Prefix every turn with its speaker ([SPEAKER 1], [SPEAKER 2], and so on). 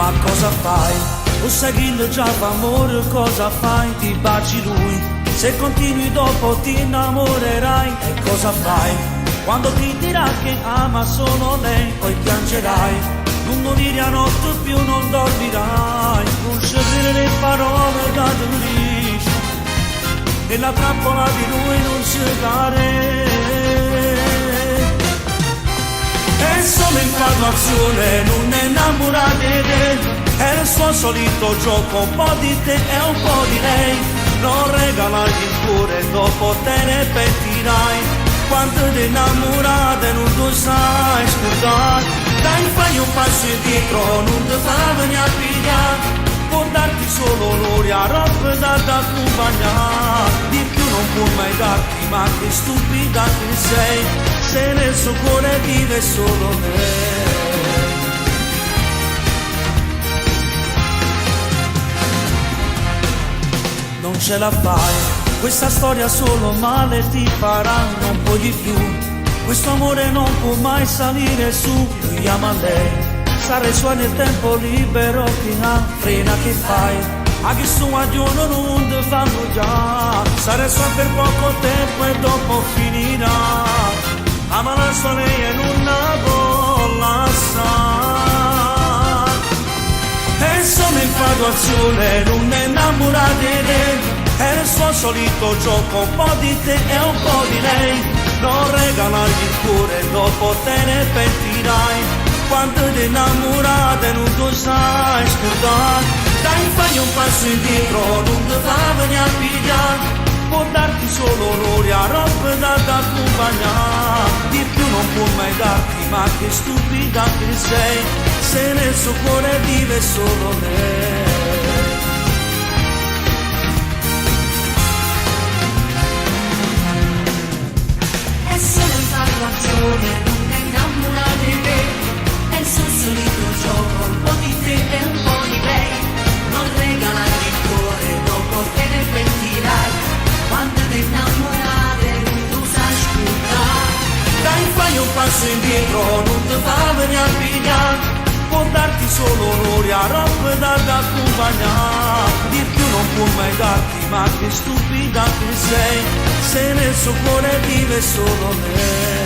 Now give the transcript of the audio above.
[SPEAKER 1] Ma cosa fai? O seguendo già l'amore, cosa fai? Ti baci lui, se continui dopo ti innamorerai. E cosa fai? Quando ti dirà che ama solo lei, poi piangerai. Lunedì a notte più non dormirai. Non scegliere le parole da giudice, e la trappola di lui non cercare. È solo infatuazione, non è innamorata di te. È il suo solito gioco, un po' di te e un po' di lei. Non regalargli il cuore, dopo te ne pentirai. Quanto di innamorate non tu sai scordare. Dai, fai un passo indietro, non ti fa venire a pigliare. Può darti solo onore a roba da accompagnare. Di più non può mai darti, ma che stupida che sei. Se nel suo cuore vive solo lei. Non ce la fai, questa storia solo male ti farà, non puoi di più. Questo amore non può mai salire su, lui ama lei. Sarei sua nel tempo libero che ha, frena che fai. A chi su a giorno non ti fanno già. Sarei sua per poco tempo e dopo finirà. Ama la sua lei e non la vuole lasciare. È solo infatuazione, non è innamorata di te. È il suo solito gioco, un po' di te e un po' di lei. Non regalargli il cuore, dopo te ne pentirai. Quanto di innamorate non tu sai scordare. Dai, fai un passo indietro, non ti fa venire a pigliare. Può darti solo onore a roba da accompagnare. Di più non può mai darti, ma che stupida che sei. Se nel suo cuore vive solo lei.
[SPEAKER 2] È solo infatuazione, non è innamorata di te. È il suo solito gioco, un po' di te e un po' di lei. Non regalargli il cuore, dopo te ne pentirai. Quando ti innamorate non tu sai scordare.
[SPEAKER 1] Dai, fai un passo indietro, non ti fa venire a pigliare. Può darti solo onore a roba da accompagnare. Di più non può mai darti, ma che stupida che sei. Se nel suo cuore vive solo lei.